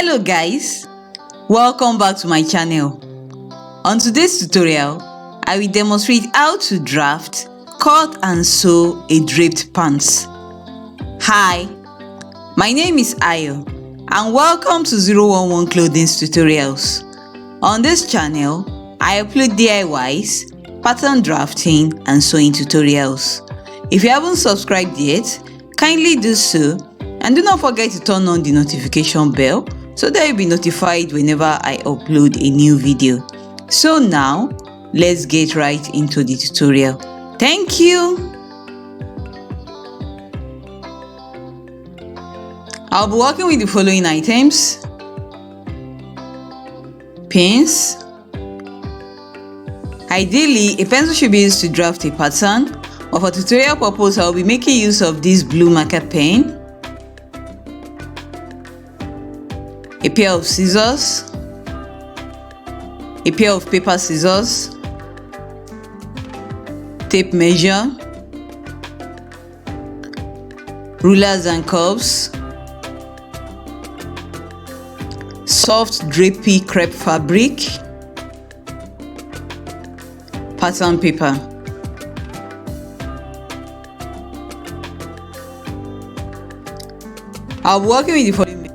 Hello guys, welcome back to my channel. On today's tutorial, I will demonstrate how to draft, cut and sew a draped pants. Hi, my name is Ayo and welcome to 011 Clothings Tutorials. On this channel, I upload DIYs, pattern drafting and sewing tutorials. If you haven't subscribed yet, kindly do so and do not forget to turn on the notification bell so that you'll be notified whenever I upload a new video. So now, let's get right into the tutorial. Thank you! I'll be working with the following items: pins. Ideally, a pencil should be used to draft a pattern, but for tutorial purpose, I'll be making use of this blue marker pen, a pair of scissors, a pair of paper scissors, tape measure, rulers and curves, soft drapey crepe fabric, pattern paper. I'll be working with the following: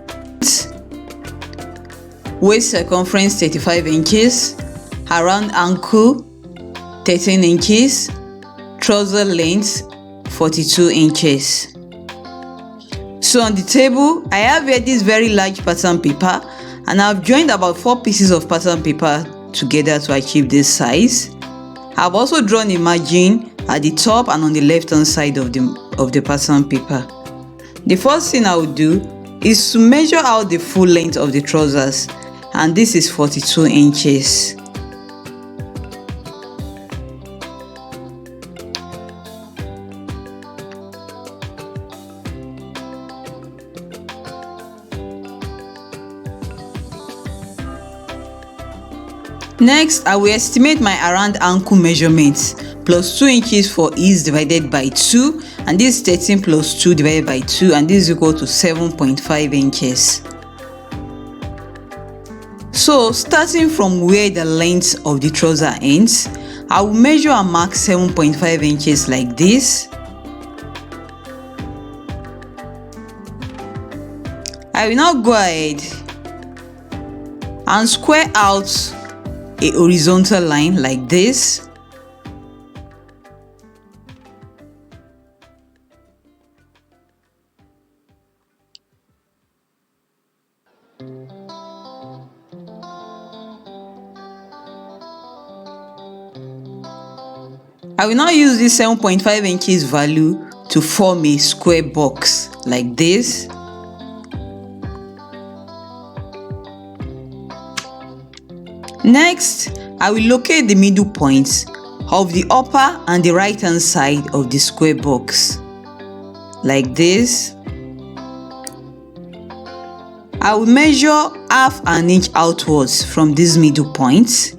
waist circumference 35 inches, around ankle 13 inches, trouser length 42 inches. So on the table, I have here this very large pattern paper and I've joined about 4 pieces of pattern paper together to achieve this size. I've also drawn a margin at the top and on the left hand side of the pattern paper. The first thing I will do is to measure out the full length of the trousers, and this is 42 inches. Next, I will estimate my around ankle measurements, plus 2 inches for ease divided by 2, and this is 13 plus 2 divided by 2, and this is equal to 7.5 inches. So, starting from where the length of the trouser ends, I will measure and mark 7.5 inches like this. I will now go ahead and square out a horizontal line like this. I will now use this 7.5 inches value to form a square box like this. Next, I will locate the middle points of the upper and the right hand side of the square box like this. I will measure half an inch outwards from these middle points.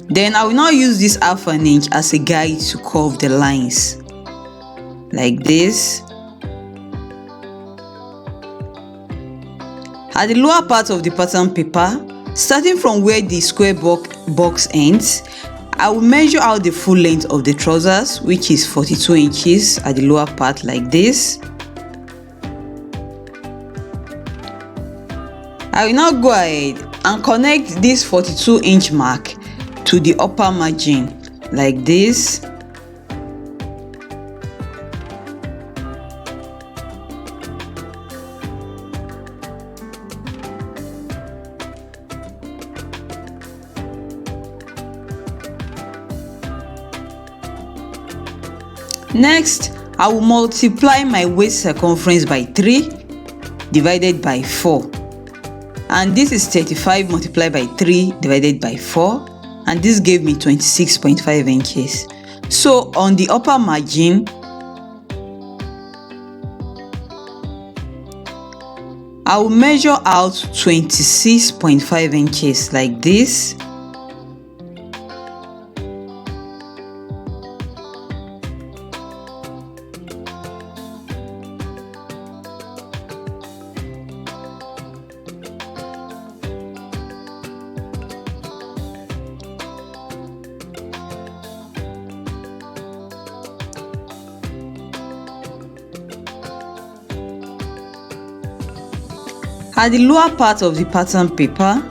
Then I will now use this half an inch as a guide to curve the lines like this. At the lower part of the pattern paper, starting from where the square box ends, I will measure out the full length of the trousers, which is 42 inches at the lower part like this. I will now go ahead and connect this 42 inch mark to the upper margin like this. Next, I will multiply my waist circumference by 3 divided by 4, and this is 35 multiplied by 3 divided by 4, and this gave me 26.5 inches. So on the upper margin, I will measure out 26.5 inches like this. At the lower part of the pattern paper,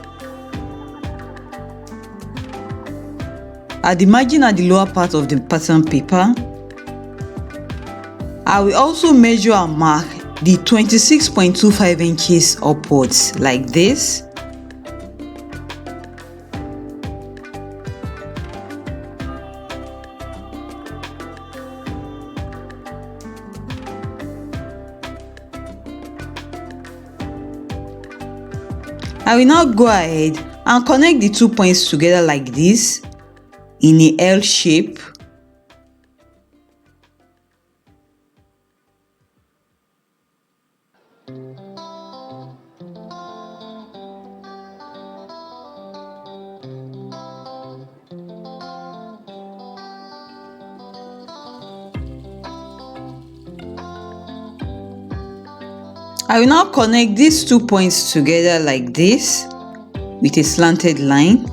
at the margin at the lower part of the pattern paper, I will also measure and mark the 26.25 inches upwards like this. I will now go ahead and connect the 2 points together like this in a L shape. I will now connect these 2 points together like this with a slanted line.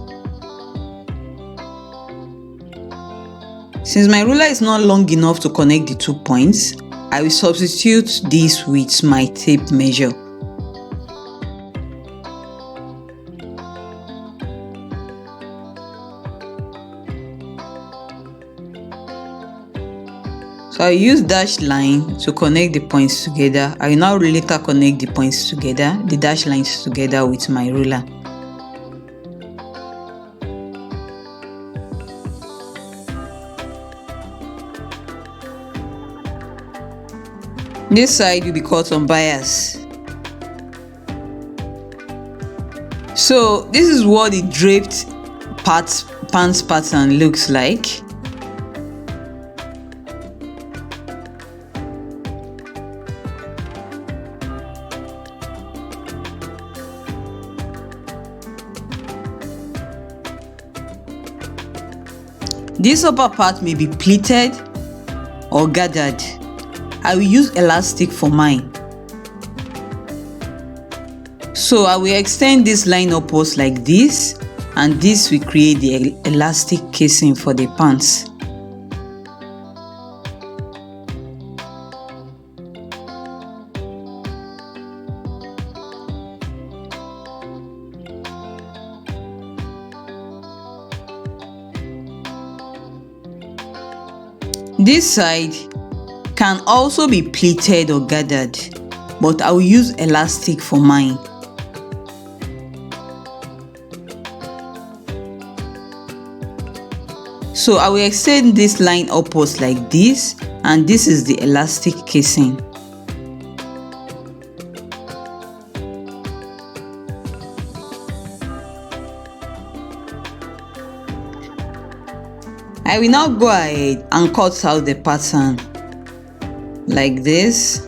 Since my ruler is not long enough to connect the 2 points, I will substitute this with my tape measure. So I use dashed line to connect the points together. I will now later connect the points together, the dashed lines together with my ruler. This side will be cut on bias. So this is what the draped pants pattern looks like. This upper part may be pleated or gathered. I will use elastic for mine. So I will extend this line upwards like this, and this will create the elastic casing for the pants. This side can also be pleated or gathered, but I will use elastic for mine. So I will extend this line upwards like this, and this is the elastic casing. I will now go ahead and cut out the pattern like this.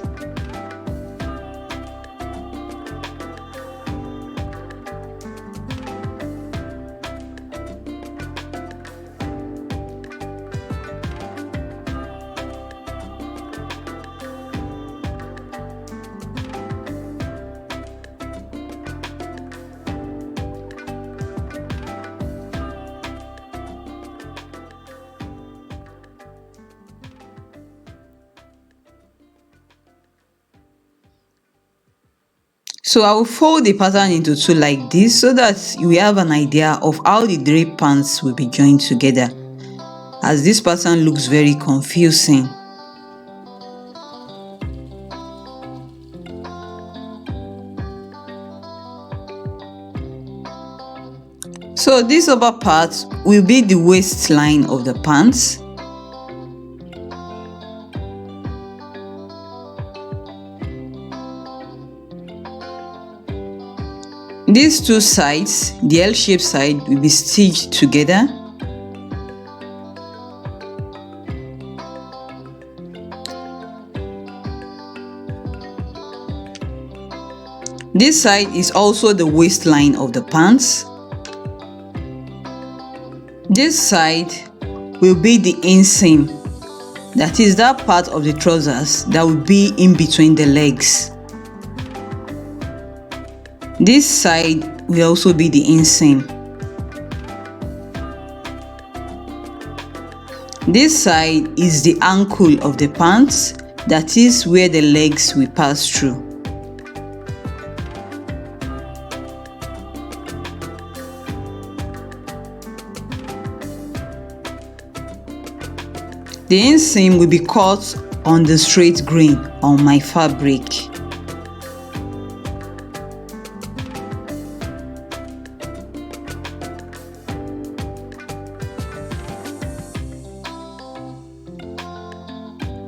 So I will fold the pattern into two like this so that you will have an idea of how the draped pants will be joined together, as this pattern looks very confusing. So this upper part will be the waistline of the pants. These two sides, the L-shaped side, will be stitched together. This side is also the waistline of the pants. This side will be the inseam, that is that part of the trousers that will be in between the legs. This side will also be the inseam. This side is the ankle of the pants, that is where the legs will pass through. The inseam will be cut on the straight grain on my fabric.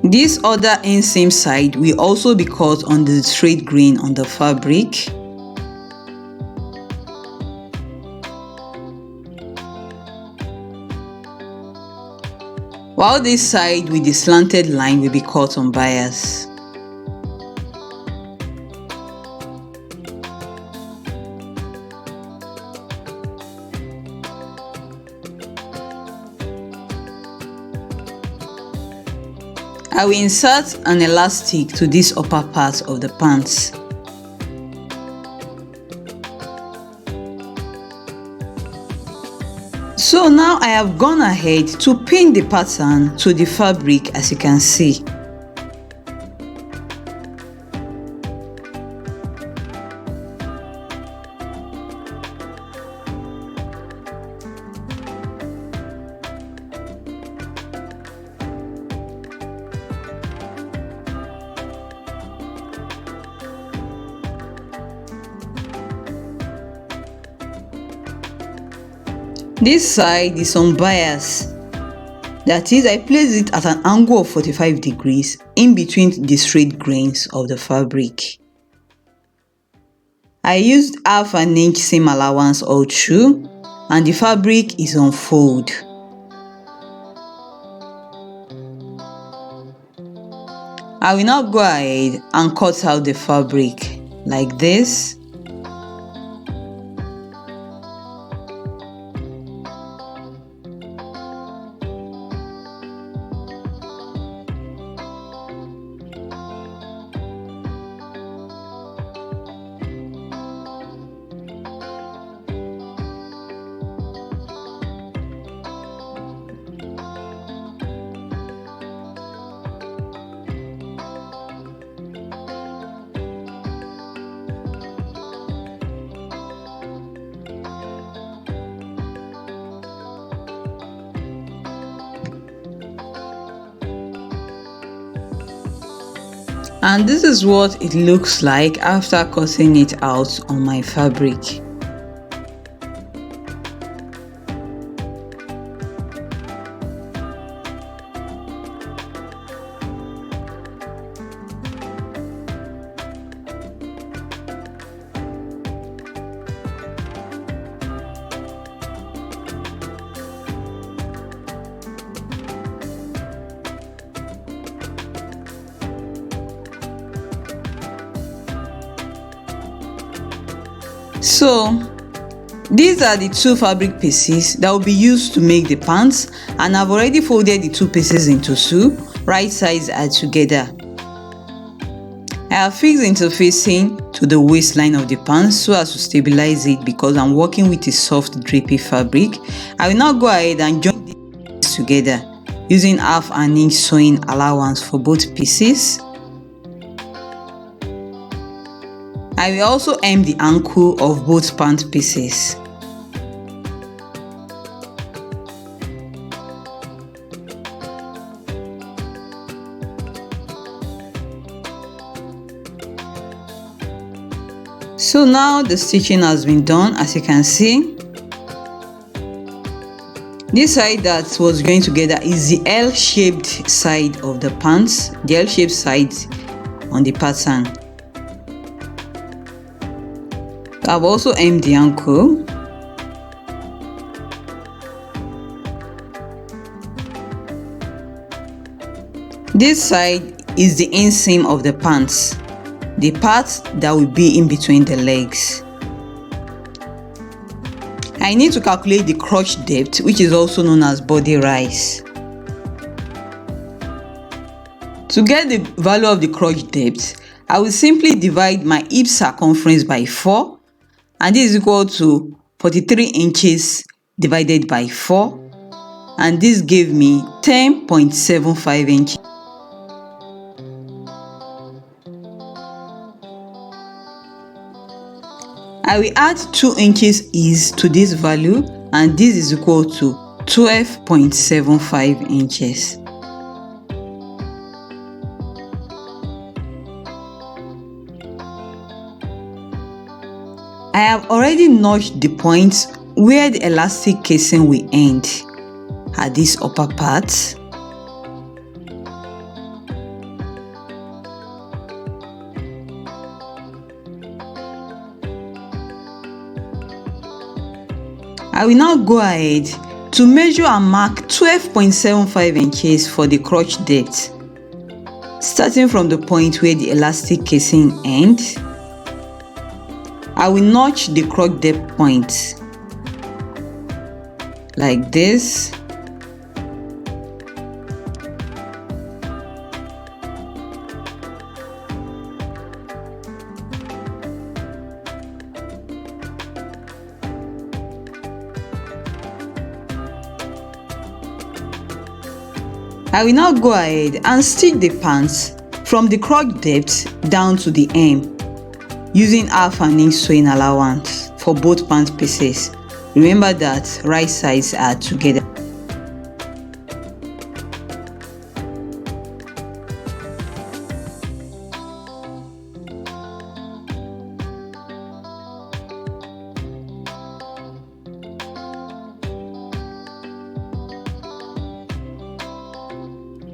This other inseam side will also be cut on the straight grain on the fabric. While this side with the slanted line will be cut on bias. I will insert an elastic to this upper part of the pants. So now I have gone ahead to pin the pattern to the fabric, as you can see. This side is on bias, that is, I place it at an angle of 45 degrees in between the straight grains of the fabric. I used half an inch seam allowance all through, and the fabric is on fold. I will now go ahead and cut out the fabric like this. And this is what it looks like after cutting it out on my fabric. So these are the two fabric pieces that will be used to make the pants, and I've already folded the two pieces into two, right sides are together. I have fixed interfacing to the waistline of the pants so as to stabilize it because I'm working with a soft drapey fabric. I will now go ahead and join these together using half an inch sewing allowance for both pieces. I will also hem the ankle of both pant pieces. So now the stitching has been done, as you can see. This side that was going together is the L-shaped side of the pants, the L-shaped side on the pattern. I've also hemmed the ankle. This side is the inseam of the pants, the part that will be in between the legs. I need to calculate the crotch depth, which is also known as body rise. To get the value of the crotch depth, I will simply divide my hip circumference by 4, and this is equal to 43 inches divided by 4, and this gave me 10.75 inches. I will add 2 inches ease to this value, and this is equal to 12.75 inches. I have already notched the point where the elastic casing will end at this upper part. I will now go ahead to measure and mark 12.75 inches for the crotch depth, starting from the point where the elastic casing ends. I will notch the crotch depth point like this. I will now go ahead and stitch the pants from the crotch depth down to the hem using half an inch sewing allowance for both pant pieces. Remember that right sides are together.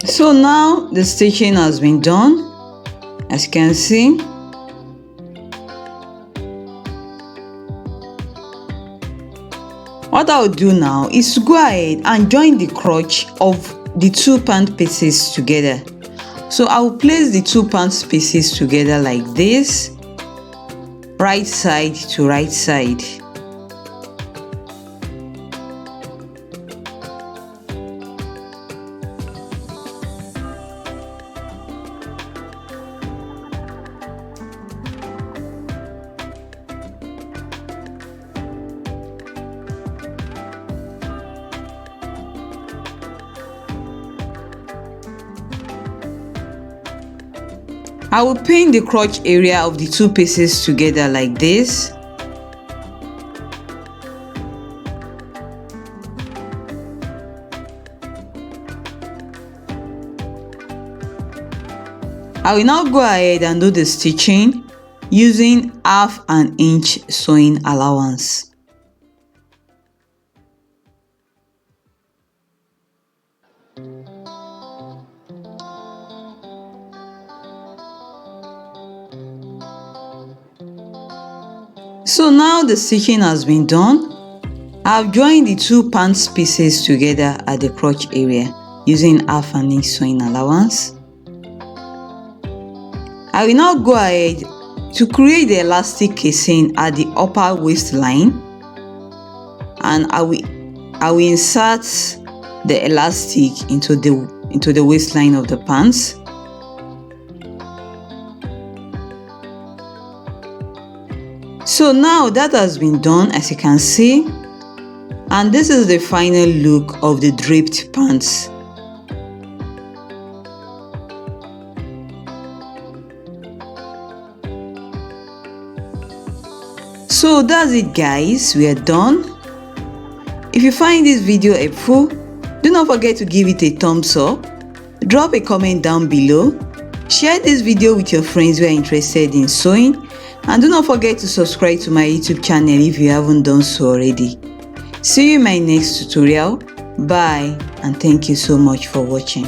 So now the stitching has been done, as you can see. What I'll do now is to go ahead and join the crotch of the two pant pieces together. So I will place the two pant pieces together like this, right side to right side. I will pin the crotch area of the two pieces together like this. I will now go ahead and do the stitching using half an inch sewing allowance. So now the stitching has been done. I've joined the two pants pieces together at the crotch area using half an inch sewing allowance. I will now go ahead to create the elastic casing at the upper waistline, and I will insert the elastic into the waistline of the pants. So now that has been done, as you can see, and this is the final look of the draped pants. So that's it guys, we are done. If you find this video helpful, do not forget to give it a thumbs up, drop a comment down below, share this video with your friends who are interested in sewing, and do not forget to subscribe to my YouTube channel if you haven't done so already. See you in my next tutorial. Bye, and thank you so much for watching.